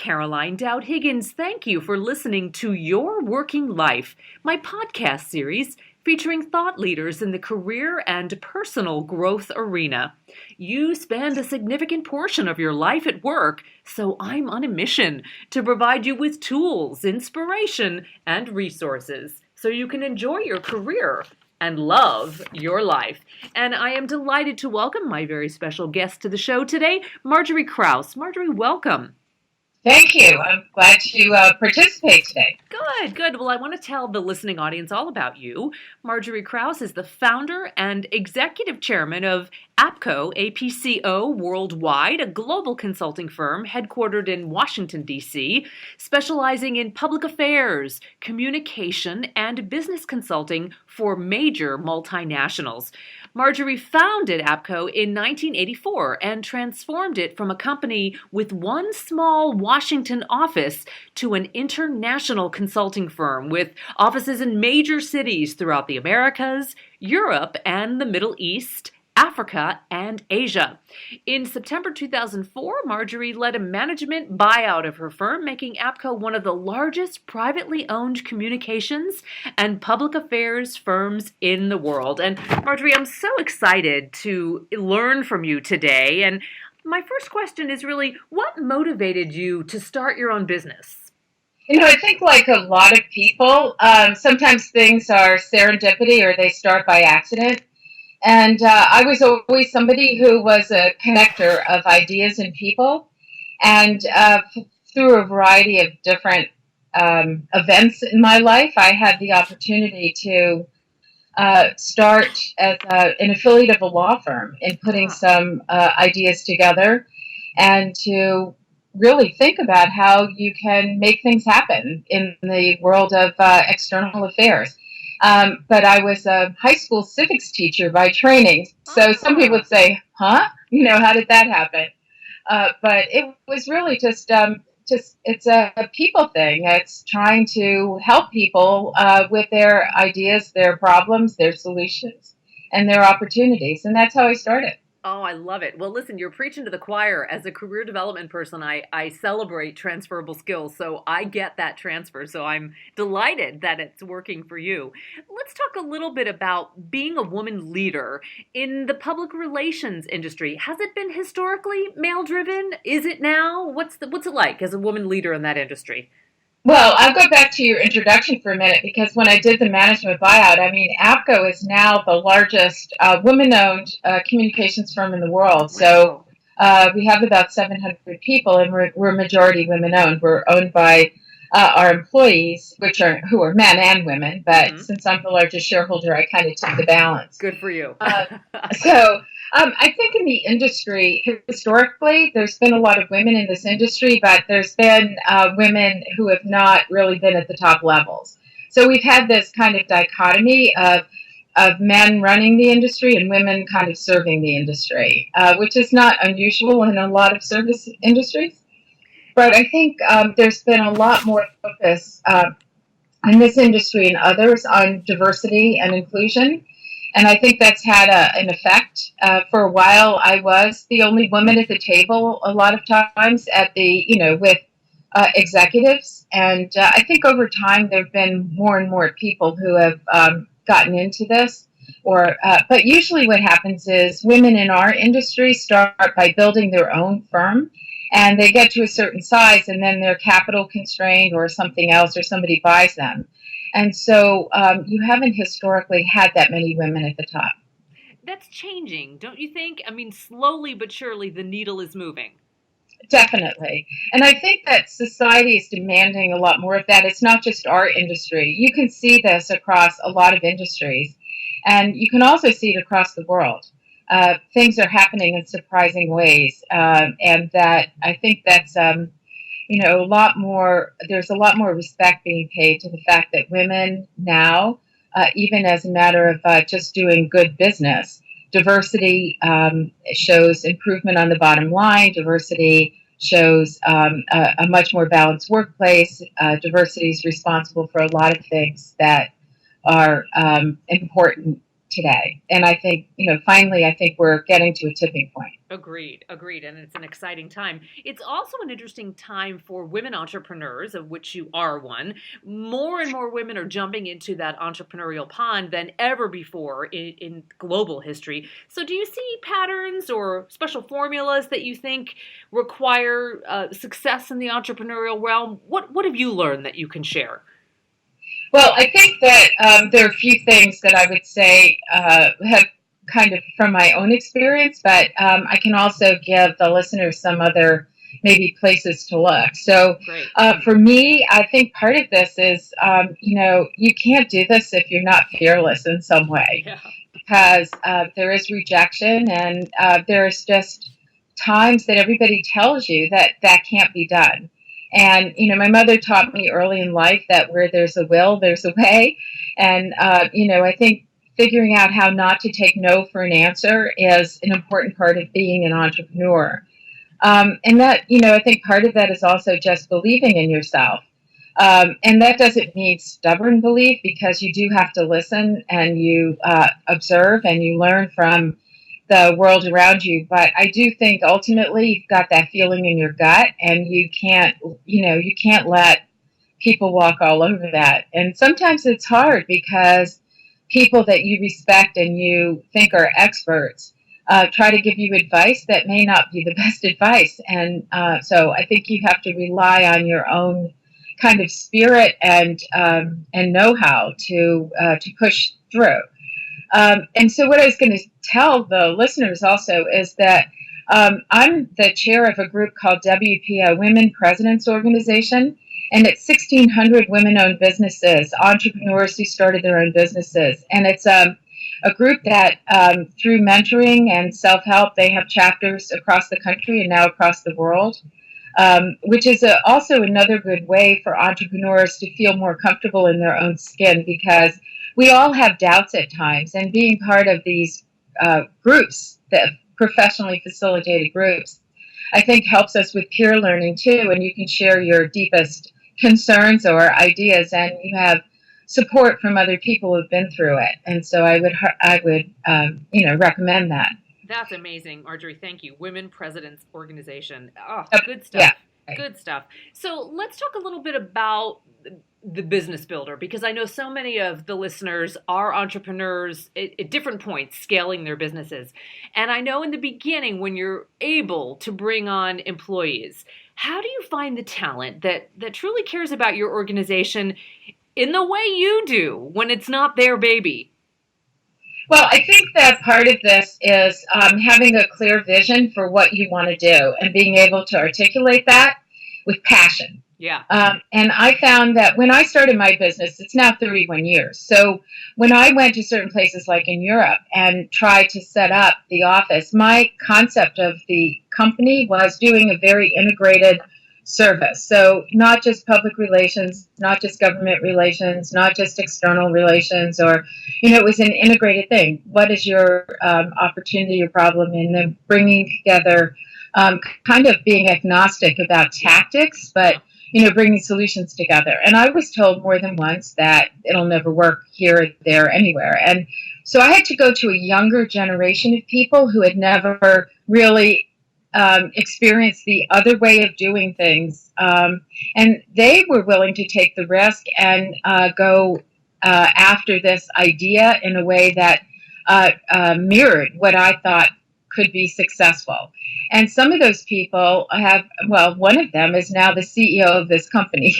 Caroline Dowd-Higgins. Thank you for listening to Your Working Life, my podcast series featuring thought leaders in the career and personal growth arena. You spend a significant portion of your life at work, so I'm on a mission to provide you with tools, inspiration, and resources so you can enjoy your career and love your life. And I am delighted to welcome my very special guest to the show today, Margery Kraus. Margery, welcome. Thank you. I'm glad to participate today. Good. Well, I want to tell the listening audience all about you. Margery Kraus is the founder and executive chairman of APCO, APCO Worldwide, a global consulting firm headquartered in Washington, D.C., specializing in public affairs, communication, and business consulting for major multinationals. Margery founded APCO in 1984 and transformed it from a company with one small Washington office to an international consulting firm with offices in major cities throughout the Americas, Europe, and the Middle East, Africa, and Asia. In September 2004, Margery led a management buyout of her firm, making APCO one of the largest privately owned communications and public affairs firms in the world. And Margery, I'm so excited to learn from you today. And my first question is really, what motivated you to start your own business? I think like a lot of people, sometimes things are serendipity or they start by accident. And I was always somebody who was a connector of ideas and people. And through a variety of different events in my life, I had the opportunity to start as an affiliate of a law firm in putting some ideas together and to really think about how you can make things happen in the world of external affairs. But I was a high school civics teacher by training. So some people would say, how did that happen? But it was really just it's a people thing. It's trying to help people with their ideas, their problems, their solutions, and their opportunities. And that's how I started. Oh, I love it. Well, listen, you're preaching to the choir. As a career development person, I celebrate transferable skills, so I get that transfer. So I'm delighted that it's working for you. Let's talk a little bit about being a woman leader in the public relations industry. Has it been historically male-driven? Is it now? What's it like as a woman leader in that industry? Well, I'll go back to your introduction for a minute because when I did the management buyout, APCO is now the largest women-owned communications firm in the world. So we have about 700 people, and we're majority women-owned. We're owned by our employees, who are men and women. But since I'm the largest shareholder, I kind of took the balance. Good for you. I think in the industry, historically, there's been a lot of women in this industry, but there's been women who have not really been at the top levels. So we've had this kind of dichotomy of men running the industry and women kind of serving the industry, which is not unusual in a lot of service industries. But I think there's been a lot more focus in this industry and others on diversity and inclusion. And I think that's had an effect. For a while, I was the only woman at the table a lot of times with executives. And I think over time, there have been more and more people who have gotten into this. But usually what happens is women in our industry start by building their own firm. And they get to a certain size, and then they're capital constrained or something else, or somebody buys them. And so you haven't historically had that many women at the top. That's changing, don't you think? Slowly but surely the needle is moving. Definitely. And I think that society is demanding a lot more of that. It's not just our industry. You can see this across a lot of industries. And you can also see it across the world. Things are happening in surprising ways. And that I think that's there's a lot more respect being paid to the fact that women now, even as a matter of just doing good business, diversity shows improvement on the bottom line. Diversity shows a much more balanced workplace. Diversity is responsible for a lot of things that are important today. And I think, finally, I think we're getting to a tipping point. Agreed, agreed. And it's an exciting time. It's also an interesting time for women entrepreneurs, of which you are one. More and more women are jumping into that entrepreneurial pond than ever before in global history. So do you see patterns or special formulas that you think require success in the entrepreneurial realm? What have you learned that you can share? Well, I think that there are a few things that I would say have kind of from my own experience, but I can also give the listeners some other maybe places to look. So for me, I think part of this is, you can't do this if you're not fearless in some way, because there is rejection, and there's just times that everybody tells you that that can't be done. And, my mother taught me early in life that where there's a will, there's a way. And, I think figuring out how not to take no for an answer is an important part of being an entrepreneur. And that, I think part of that is also just believing in yourself. And that doesn't mean stubborn belief, because you do have to listen and you observe and you learn from the world around you. But I do think ultimately you've got that feeling in your gut, and you can't let people walk all over that. And sometimes it's hard because people that you respect and you think are experts try to give you advice that may not be the best advice. And so I think you have to rely on your own kind of spirit and know-how to push through. And so what I was going to tell the listeners also is that I'm the chair of a group called WPO, Women Presidents Organization, and it's 1,600 women-owned businesses, entrepreneurs who started their own businesses. And it's a group that through mentoring and self-help, they have chapters across the country and now across the world, which is also another good way for entrepreneurs to feel more comfortable in their own skin, because we all have doubts at times, and being part of these groups, the professionally facilitated groups, I think helps us with peer learning too, and you can share your deepest concerns or ideas, and you have support from other people who've been through it. And so I would recommend that. That's amazing, Margery. Thank you. Women Presidents Organization. Oh, good stuff. Yeah. Good stuff. So let's talk a little bit about the business builder, because I know so many of the listeners are entrepreneurs at different points scaling their businesses. And I know in the beginning, when you're able to bring on employees, how do you find the talent that truly cares about your organization in the way you do when it's not their baby? Well, I think that part of this is having a clear vision for what you want to do and being able to articulate that with passion. Yeah. And I found that when I started my business, it's now 31 years. So when I went to certain places like in Europe and tried to set up the office, my concept of the company was doing a very integrated service. So not just public relations, not just government relations, not just external relations, or, it was an integrated thing. What is your opportunity or problem? And then bringing together, kind of being agnostic about tactics, but, bringing solutions together. And I was told more than once that it'll never work here, there, anywhere. And so I had to go to a younger generation of people who had never really experienced the other way of doing things. And they were willing to take the risk and go after this idea in a way that mirrored what I thought could be successful. And some of those people one of them is now the CEO of this company.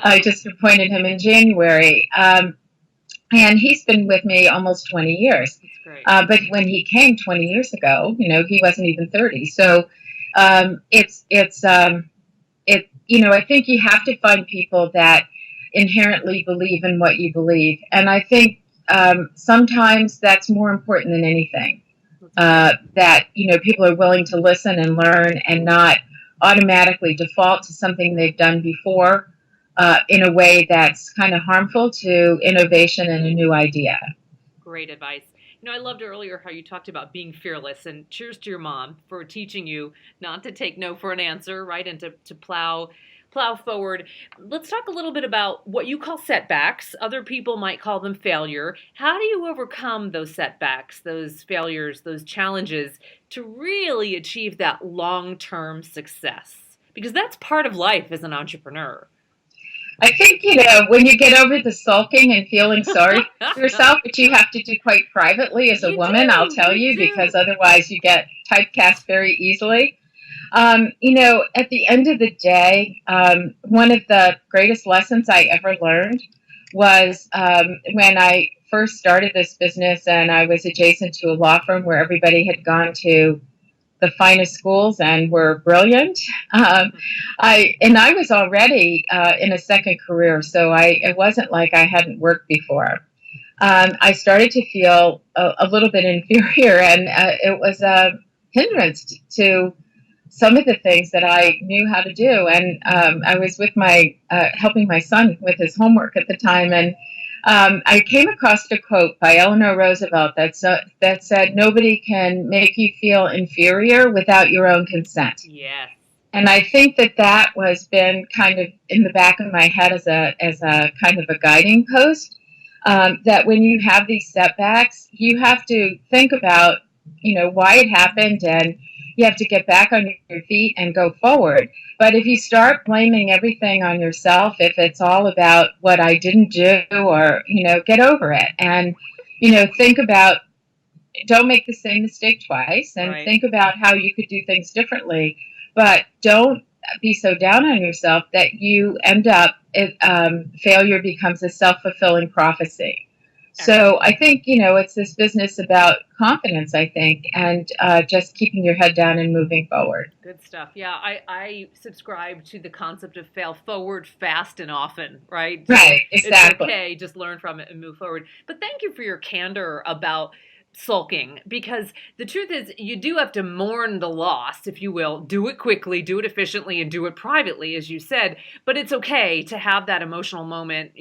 I just appointed him in January. And he's been with me almost 20 years. That's great. But when he came 20 years ago, he wasn't even 30. So I think you have to find people that inherently believe in what you believe. And I think sometimes that's more important than anything. That, people are willing to listen and learn and not automatically default to something they've done before in a way that's kind of harmful to innovation and a new idea. Great advice. I loved earlier how you talked about being fearless, and cheers to your mom for teaching you not to take no for an answer, right? And to plow plow forward. Let's talk a little bit about what you call setbacks. Other people might call them failure. How do you overcome those setbacks, those failures, those challenges to really achieve that long-term success? Because that's part of life as an entrepreneur. I think, when you get over the sulking and feeling sorry for yourself, which you have to do quite privately as a woman, I'll tell you, because otherwise you get typecast very easily. At the end of the day, one of the greatest lessons I ever learned was when I first started this business and I was adjacent to a law firm where everybody had gone to the finest schools and were brilliant. I was already in a second career, so it wasn't like I hadn't worked before. I started to feel a little bit inferior, and it was a hindrance to some of the things that I knew how to do. And I was with helping my son with his homework at the time, and I came across a quote by Eleanor Roosevelt that said, "Nobody can make you feel inferior without your own consent." Yes. And I think that was been kind of in the back of my head as a kind of a guiding post. That when you have these setbacks, you have to think about, why it happened, and you have to get back on your feet and go forward. But if you start blaming everything on yourself, if it's all about what I didn't do, or, get over it. And, think about, don't make the same mistake twice, and Right. think about how you could do things differently. But don't be so down on yourself that you end up, failure becomes a self-fulfilling prophecy. So I think, it's this business about confidence, I think, and just keeping your head down and moving forward. Good stuff. Yeah, I subscribe to the concept of fail forward fast and often, right? Right, exactly. It's okay, just learn from it and move forward. But thank you for your candor about sulking, because the truth is you do have to mourn the loss, if you will. Do it quickly, do it efficiently, and do it privately, as you said. But it's okay to have that emotional moment,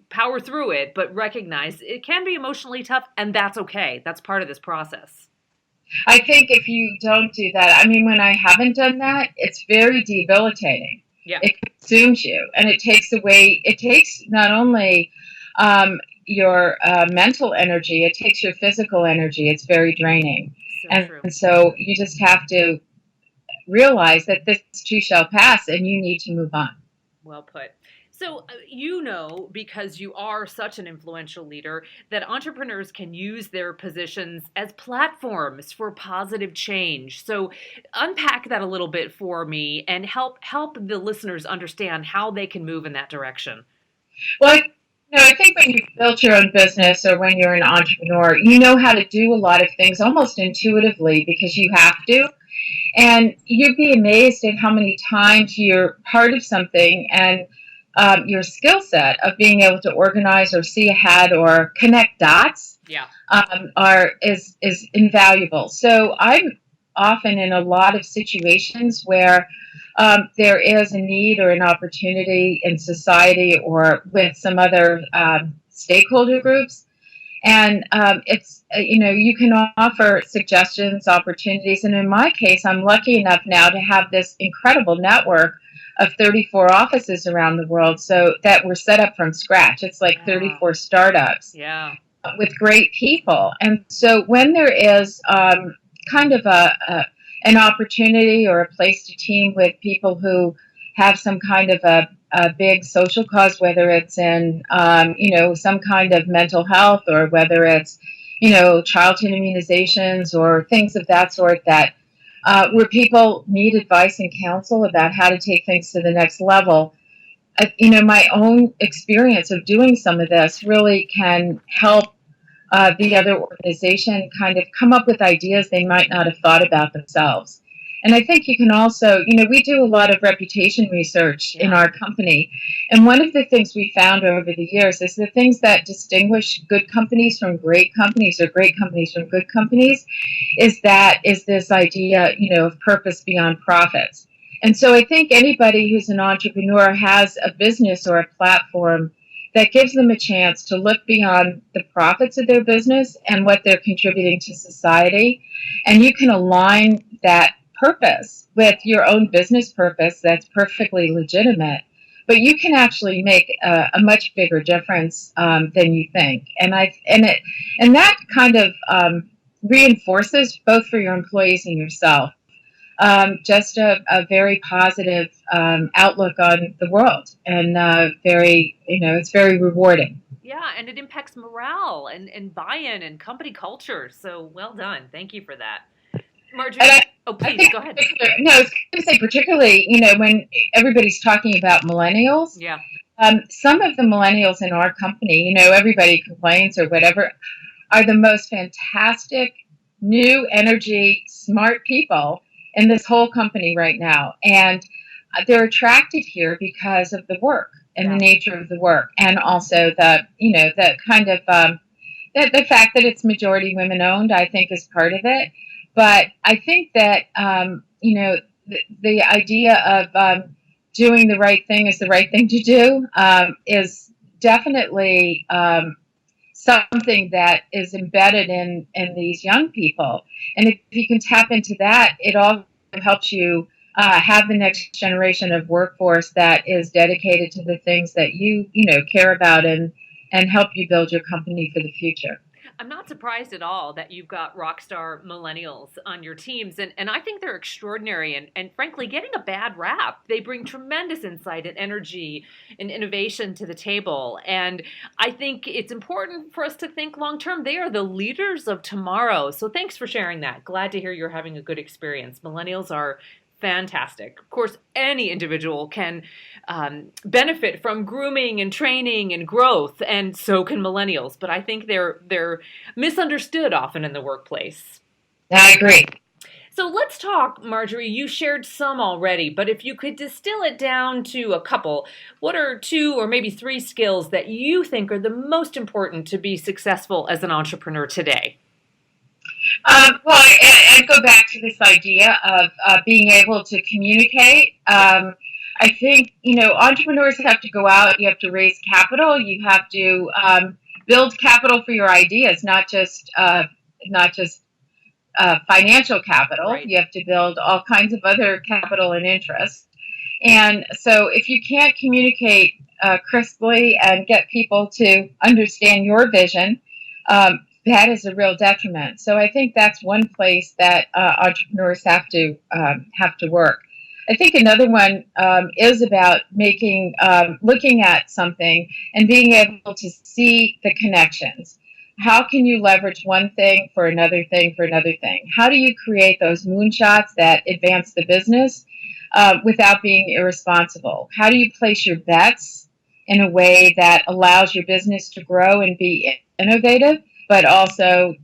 power through it, but recognize it can be emotionally tough, and that's okay. That's part of this process. I think if you don't do that, when I haven't done that, it's very debilitating. Yeah. It consumes you, and it takes not only your mental energy, it takes your physical energy. It's very draining. True. So you just have to realize that this too shall pass, and you need to move on. Well put. So, because you are such an influential leader, that entrepreneurs can use their positions as platforms for positive change. So, unpack that a little bit for me and help the listeners understand how they can move in that direction. Well, I think when you've built your own business, or when you're an entrepreneur, you know how to do a lot of things almost intuitively because you have to. And you'd be amazed at how many times you're part of something, and your skill set of being able to organize or see ahead or connect dots, is invaluable. So I'm often in a lot of situations where there is a need or an opportunity in society or with some other stakeholder groups. And you can offer suggestions, opportunities. And in my case, I'm lucky enough now to have this incredible network of 34 offices around the world, so that were set up from scratch. It's like 34 startups with great people. And so when there is kind of an opportunity or a place to team with people who have some kind of a big social cause, whether it's in, some kind of mental health, or whether it's, childhood immunizations or things of that sort, that where people need advice and counsel about how to take things to the next level. My own experience of doing some of this really can help the other organization kind of come up with ideas they might not have thought about themselves. And I think you can also, we do a lot of reputation research in our company. And one of the things we found over the years is the things that distinguish good companies from great companies, or great companies from good companies, is this idea, of purpose beyond profits. And so I think anybody who's an entrepreneur has a business or a platform that gives them a chance to look beyond the profits of their business and what they're contributing to society. And you can align that purpose with your own business purpose that's perfectly legitimate. but you can actually make a much bigger difference than you think. And that kind of reinforces both for your employees and yourself just a very positive outlook on the world, and it's very rewarding. Yeah, and it impacts morale and buy-in and company culture. So well done. Thank you for that. And Marjorie, oh, I please think, go ahead. no, I was going to say, particularly, when everybody's talking about millennials, Yeah. some of the millennials in our company, everybody complains or whatever, are the most fantastic, new energy, smart people in this whole company right now. And they're attracted here because of the work and the nature of the work, and also the kind of the fact that it's majority women owned, I think, is part of it. But I think that the idea of doing the right thing is the right thing to do is definitely something that is embedded in these young people. And if you can tap into that, it all helps you have the next generation of workforce that is dedicated to the things that you care about, and help you build your company for the future. I'm not surprised at all that you've got rock star millennials on your teams. And I think they're extraordinary and frankly, getting a bad rap. They bring tremendous insight and energy and innovation to the table. And I think it's important for us to think long term. They are the leaders of tomorrow. So thanks for sharing that. Glad to hear you're having a good experience. Millennials are fantastic. Of course, any individual can benefit from grooming and training and growth, and so can millennials. But I think they're misunderstood often in the workplace. I agree. So let's talk, Margery. You shared some already, but if you could distill it down to a couple, what are two or maybe three skills that you think are the most important to be successful as an entrepreneur today? Well, I go back to this idea of being able to communicate. I think, entrepreneurs have to go out, you have to raise capital, you have to build capital for your ideas, not just financial capital. Right. You have to build all kinds of other capital and interest. And so if you can't communicate crisply and get people to understand your vision, that is a real detriment. So I think that's one place that entrepreneurs have to work. I think another one is about looking at something and being able to see the connections. How can you leverage one thing for another thing for another thing? How do you create those moonshots that advance the business without being irresponsible? How do you place your bets in a way that allows your business to grow and be innovative, but also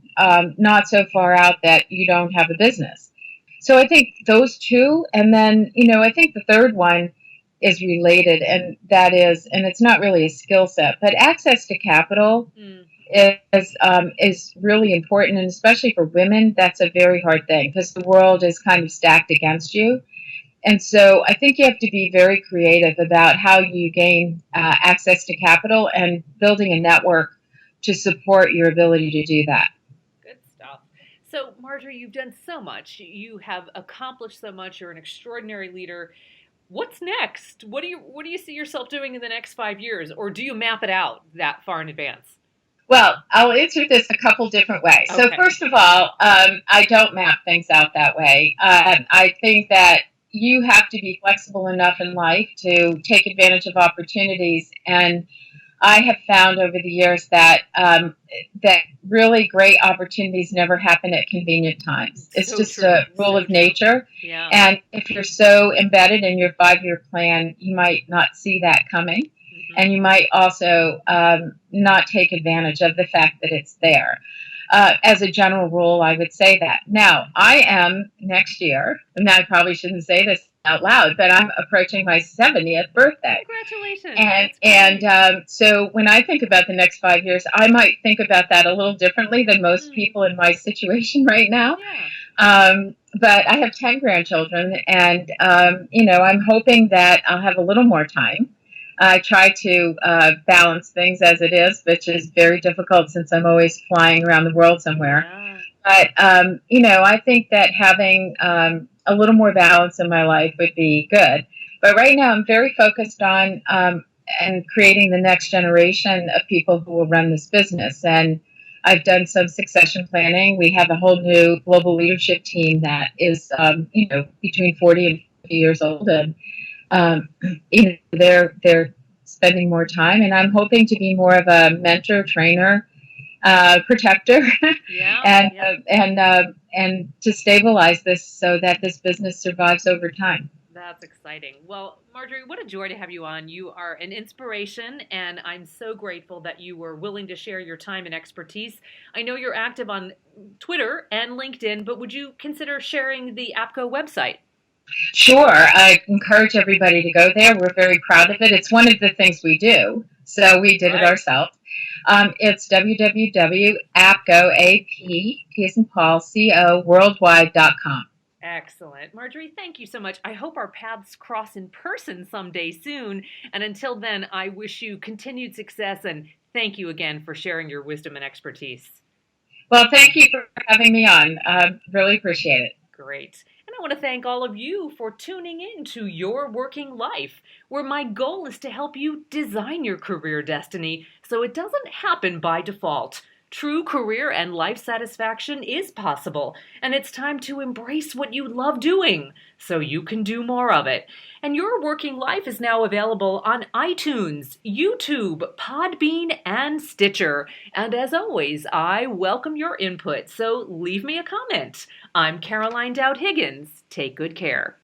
not so far out that you don't have a business? So I think those two, and then, I think the third one is related, and it's not really a skill set, but access to capital is really important, and especially for women, that's a very hard thing because the world is kind of stacked against you. And so I think you have to be very creative about how you gain access to capital and building a network to support your ability to do that. Good stuff. So, Margery, you've done so much. You have accomplished so much. You're an extraordinary leader. What's next? What do you see yourself doing in the next 5 years, or do you map it out that far in advance? Well, I'll answer this a couple different ways. Okay. So first of all, I don't map things out that way. I think that you have to be flexible enough in life to take advantage of opportunities, and I have found over the years that that really great opportunities never happen at convenient times. It's so just true. A rule of nature. Yeah. And if you're so embedded in your 5-year plan, you might not see that coming. Mm-hmm. And you might also not take advantage of the fact that it's there. As a general rule, I would say that. Now, I am next year, and I probably shouldn't say this out loud, but I'm approaching my 70th birthday. Congratulations. So when I think about the next 5 years, I might think about that a little differently than most people in my situation right now. Yeah. But I have 10 grandchildren, and, I'm hoping that I'll have a little more time. I try to balance things as it is, which is very difficult since I'm always flying around the world somewhere. Yeah. But, I think that having a little more balance in my life would be good. But right now, I'm very focused on and creating the next generation of people who will run this business. And I've done some succession planning. We have a whole new global leadership team that is, between 40 and 50 years old, and um, they're spending more time. And I'm hoping to be more of a mentor, trainer, protector, Yeah, and yeah. and to stabilize this so that this business survives over time. That's exciting. Well, Margery, what a joy to have you on. You are an inspiration, and I'm so grateful that you were willing to share your time and expertise. I know you're active on Twitter and LinkedIn, but would you consider sharing the APCO website? Sure, I encourage everybody to go there. We're very proud of it. It's one of the things we do, so we did it Right. ourselves. It's www.apco, A-P, P as in Paul, C-O, worldwide.com. Excellent. Margery, thank you so much. I hope our paths cross in person someday soon. And until then, I wish you continued success and thank you again for sharing your wisdom and expertise. Well, thank you for having me on. Really appreciate it. Great. And I want to thank all of you for tuning in to Your Working Life, where my goal is to help you design your career destiny so it doesn't happen by default. True career and life satisfaction is possible, and it's time to embrace what you love doing so you can do more of it. And Your Working Life is now available on iTunes, YouTube, Podbean, and Stitcher. And as always, I welcome your input, so leave me a comment. I'm Caroline Dowd-Higgins. Take good care.